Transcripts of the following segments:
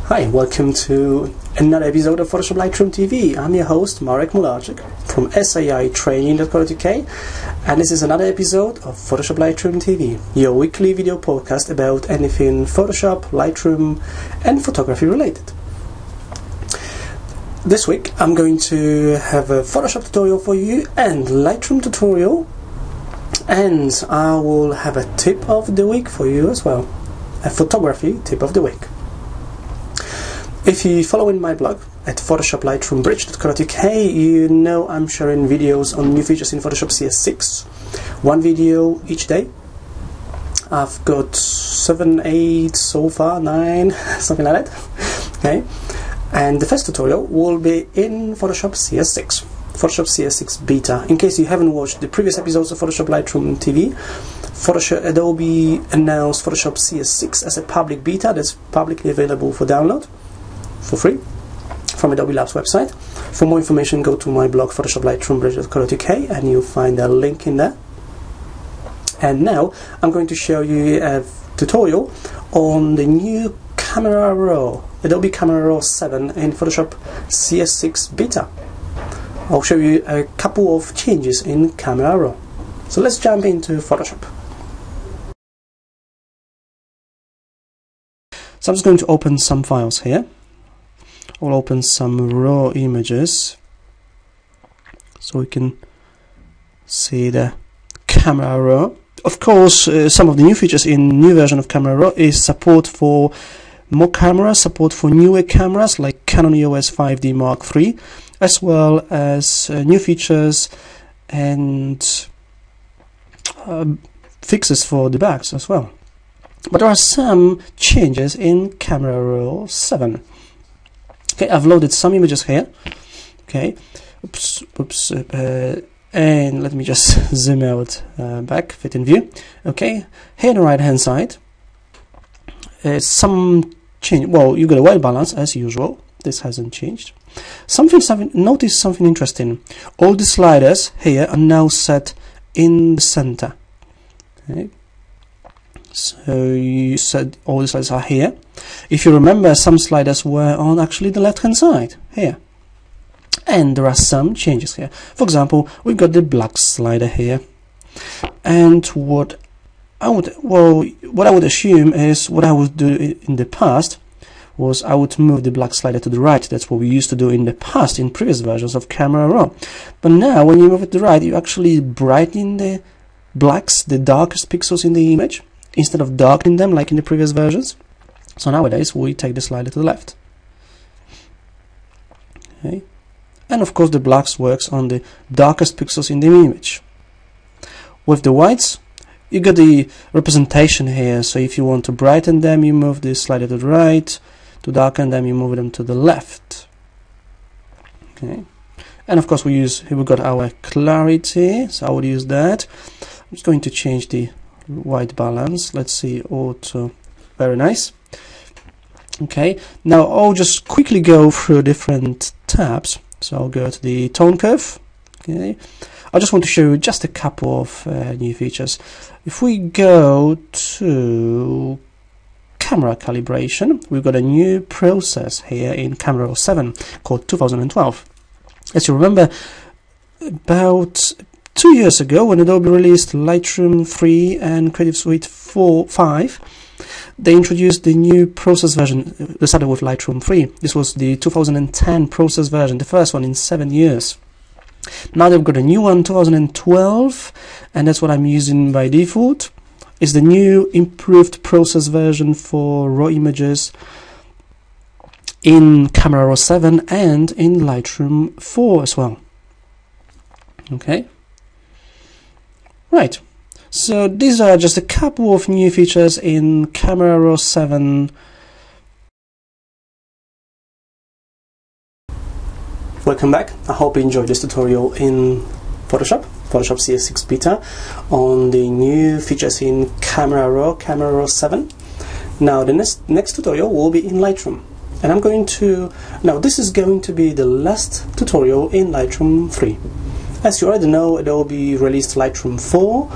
Hi, welcome to another episode of Photoshop Lightroom TV. I'm your host, Marek Mularczyk from SAItraining.co.uk, and this is another episode of Photoshop Lightroom TV, your weekly video podcast about anything Photoshop, Lightroom and photography related. This week I'm going to have a Photoshop tutorial for you and Lightroom tutorial, and I will have a tip of the week for you as well, a photography tip of the week. If you're following my blog at PhotoshopLightroomBridge.co.uk, you know I'm sharing videos on new features in Photoshop CS6. One video each day. I've got 7, 8 so far, 9, something like that. Okay, and the first tutorial will be in Photoshop CS6. Photoshop CS6 Beta. In case you haven't watched the previous episodes of Photoshop Lightroom TV, Adobe announced Photoshop CS6 as a public beta that's publicly available for download for free from Adobe Labs website. For more information, go to my blog PhotoshopLightroomBridge.co.uk and you'll find a link in there. And now I'm going to show you a tutorial on the new Camera Raw, Adobe Camera Raw 7 in Photoshop CS6 Beta. I'll show you a couple of changes in Camera Raw. So let's jump into Photoshop. So I'm just going to open some files here. I'll open some raw images so we can see the Camera Raw. Of course, some of the new features in new version of Camera Raw is support for more cameras, support for newer cameras like Canon EOS 5D Mark III, as well as new features and fixes for the backs as well. But there are some changes in Camera Raw 7. Okay, I've loaded some images here. Okay, and let me just zoom out back, fit in view. Okay, here on the right hand side, some change. Well, you got a white balance as usual. This hasn't changed. Notice something interesting. All the sliders here are now set in the center. Okay. So you said all the sliders are here. If you remember, some sliders were on actually the left hand side here, and there are some changes here. For example, we've got the black slider here, and what I would assume is what I would do in the past was I would move the black slider to the right. That's what we used to do in the past in previous versions of Camera Raw. But now when you move it to the right, you actually brighten the blacks, the darkest pixels in the image, instead of darkening them like in the previous versions. So nowadays we take the slider to the left. Okay. And of course the blacks works on the darkest pixels in the image. With the whites, you got the representation here. So if you want to brighten them, you move the slider to the right. To darken them, you move them to the left. Okay. And of course we've got our clarity, so I would use that. I'm just going to change the white balance. Let's see, auto. Very nice. Okay, now I'll just quickly go through different tabs. So I'll go to the tone curve. Okay, I just want to show you just a couple of new features. If we go to camera calibration, we've got a new process here in Camera Raw 7 called 2012. As you remember, about 2 years ago, when Adobe released Lightroom 3 and Creative Suite 5, they introduced the new process version. They started with Lightroom 3. This was the 2010 process version, the first one in 7 years. Now they've got a new one, 2012, and that's what I'm using by default. It's the new improved process version for raw images in Camera Raw 7 and in Lightroom 4 as well. Okay. Right, so these are just a couple of new features in Camera Raw 7. Welcome back. I hope you enjoyed this tutorial in Photoshop CS6 Beta on the new features in Camera Raw 7. Now the next tutorial will be in Lightroom, and this is going to be the last tutorial in Lightroom 3. As you already know, Adobe released Lightroom 4.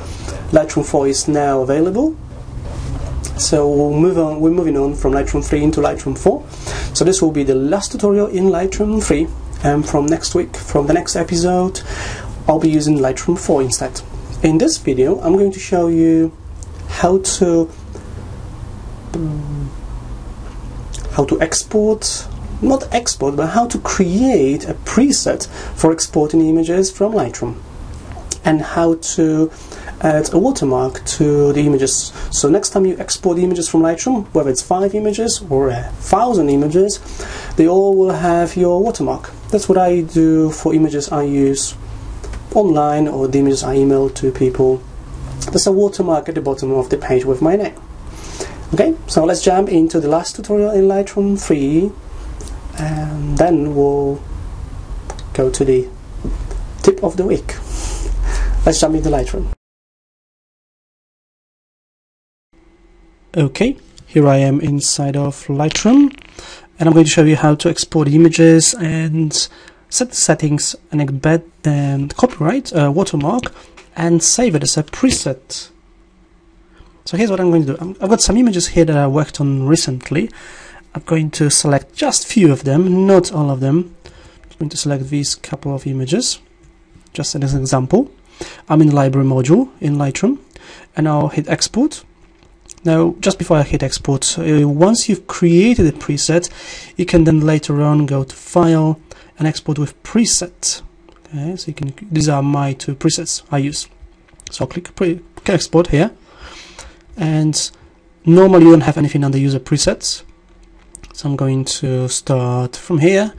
Lightroom 4 is now available. So we're moving on from Lightroom 3 into Lightroom 4. So this will be the last tutorial in Lightroom 3, and from next week, from the next episode, I'll be using Lightroom 4 instead. In this video, I'm going to show you how to export, not export, but how to create a preset for exporting images from Lightroom, and how to add a watermark to the images. So next time you export images from Lightroom, whether it's 5 images or 1,000 images, they all will have your watermark. That's what I do for images I use online or the images I email to people. There's a watermark at the bottom of the page with my name. Okay, so let's jump into the last tutorial in Lightroom 3, and then we'll go to the tip of the week. Let's jump into Lightroom. Okay, here I am inside of Lightroom, and I'm going to show you how to export images and set the settings and embed the copyright watermark and save it as a preset. So here's what I'm going to do. I've got some images here that I worked on recently. I'm going to select just a few of them, not all of them. I'm going to select these couple of images, just as an example. I'm in the library module in Lightroom, and I'll hit export. Now, just before I hit export, once you've created a preset, you can then later on go to File and Export with Preset. Okay, so you can. These are my 2 presets I use. So I'll click Export here, and normally you don't have anything under User Presets. So I'm going to start from here.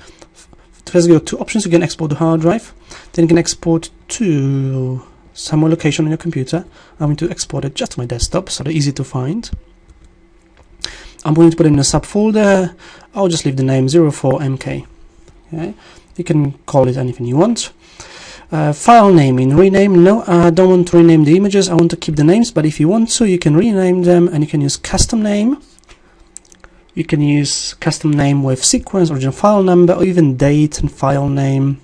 First, you got 2 options. You can export to hard drive, then you can export to somewhere location on your computer. I'm going to export it just to my desktop, so they're easy to find. I'm going to put it in a subfolder. I'll just leave the name 04MK. Okay, you can call it anything you want. File naming, rename. No, I don't want to rename the images. I want to keep the names, but if you want to, you can rename them, and you can use custom name. You can use custom name with sequence, original file number, or even date and file name.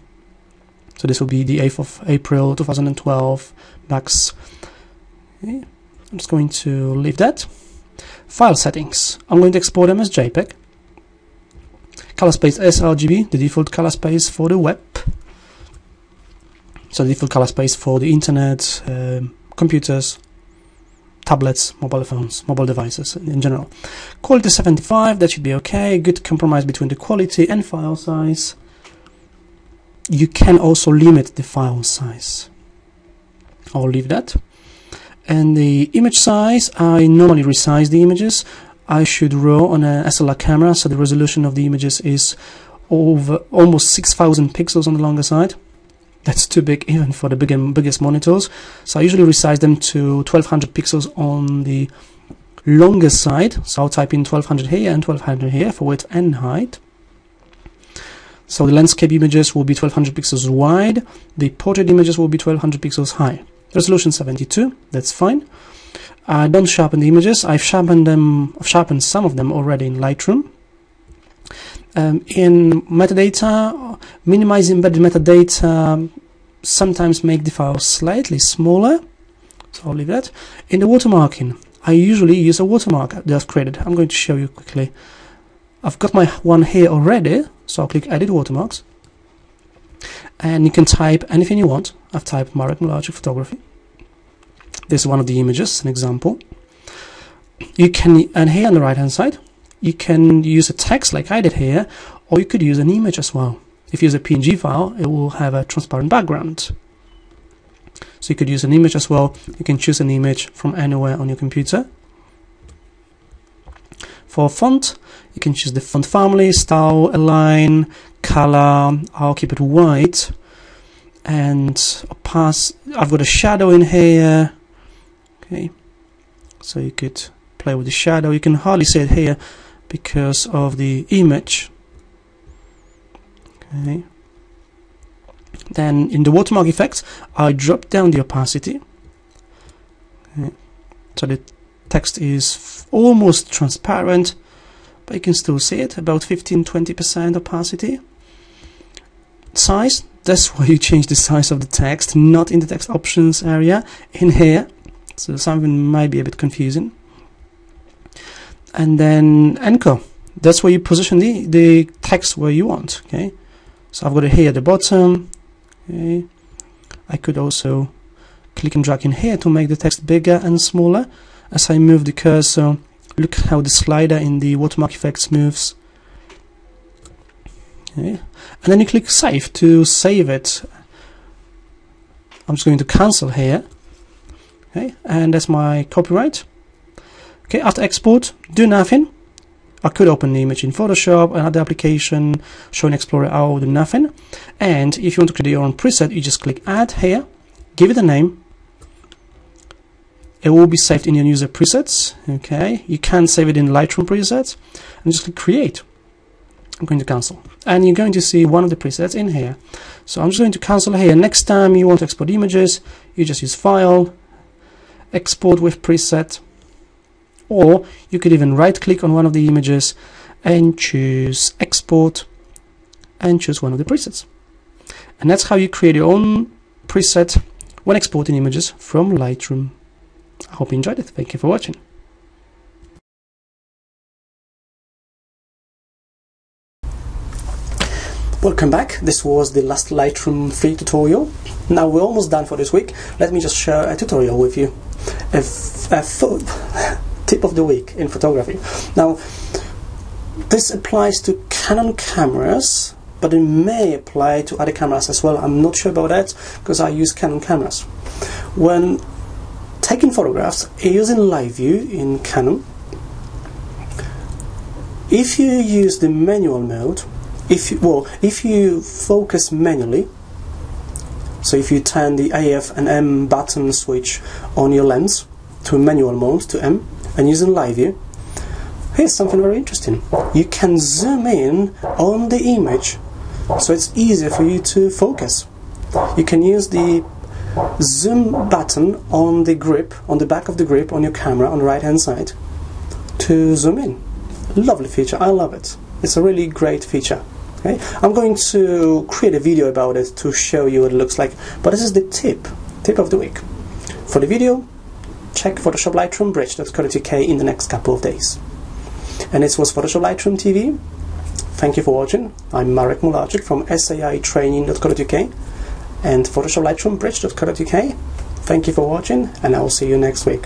So this will be the 8th of April 2012 max. Okay. I'm just going to leave that. File settings. I'm going to export them as JPEG. Color space sRGB, the default color space for the web. So the default color space for the internet, computers, tablets, mobile phones, mobile devices in general. Quality 75, that should be okay. Good compromise between the quality and file size. You can also limit the file size. I'll leave that. And the image size, I normally resize the images. I shoot RAW on a SLR camera, so the resolution of the images is over almost 6,000 pixels on the longer side. That's too big even for the biggest monitors. So I usually resize them to 1200 pixels on the longer side. So I'll type in 1200 here and 1200 here for width and height. So the landscape images will be 1200 pixels wide, the portrait images will be 1200 pixels high. Resolution 72, that's fine. I don't sharpen the images. I've sharpened some of them already in Lightroom. In metadata, minimize embedded metadata, sometimes make the file slightly smaller. So I'll leave that. In the watermarking, I usually use a watermark that I've created. I'm going to show you quickly. I've got my one here already, so I'll click Edit Watermarks, and you can type anything you want. I've typed Marek Mularczyk photography. This is one of the images, an example. You can, and here on the right hand side, you can use a text like I did here, or you could use an image as well. If you use a PNG file, it will have a transparent background. So you could use an image as well. You can choose an image from anywhere on your computer. For font, you can choose the font family, style, align, color. I'll keep it white, and I've got a shadow in here. Okay, so you could play with the shadow. You can hardly see it here because of the image. Okay. Then in the watermark effects, I drop down the opacity. Okay. So the text is almost transparent, but you can still see it, about 15-20% opacity. Size, that's why you change the size of the text, not in the text options area, in here. So something might be a bit confusing. and then anchor. That's where you position the text where you want. Okay, so I've got it here at the bottom. Okay, I could also click and drag in here to make the text bigger and smaller as I move the cursor. Look how the slider in the watermark effects moves. Okay. And then you click save to save it. I'm just going to cancel here. Okay, and that's my copyright. Okay, after export, do nothing. I could open the image in Photoshop, another application, Show in Explorer, I'll do nothing. And if you want to create your own preset, you just click add here, give it a name. It will be saved in your user presets. Okay, you can save it in Lightroom presets, and just click create. I'm going to cancel, and you're going to see one of the presets in here. So I'm just going to cancel here. Next time you want to export images, you just use File, Export with Preset, or you could even right click on one of the images and choose Export and choose one of the presets. And that's how you create your own preset when exporting images from Lightroom. I hope you enjoyed it. Thank you for watching. Welcome back. This was the last Lightroom 3 tutorial. Now we're almost done for this week. Let me just share a tutorial with you. A tip of the week in photography. Now this applies to Canon cameras, but it may apply to other cameras as well. I'm not sure about that because I use Canon cameras. When taking photographs using live view in Canon, if you use the manual mode, if you focus manually, so if you turn the AF and M button switch on your lens to manual mode to M and using live view, here's something very interesting. You can zoom in on the image, so it's easier for you to focus. You can use the zoom button on the grip, on the back of the grip on your camera on the right hand side to zoom in. Lovely feature, I love it. It's a really great feature. Okay? I'm going to create a video about it to show you what it looks like, but this is the tip of the week. For the video, check PhotoshopLightroomBridge.co.uk in the next couple of days. And this was PhotoshopLightroomTV. Thank you for watching. I'm Marek Mularczyk from SAItraining.co.uk and PhotoshopLightroomBridge.co.uk. Thank you for watching, and I will see you next week.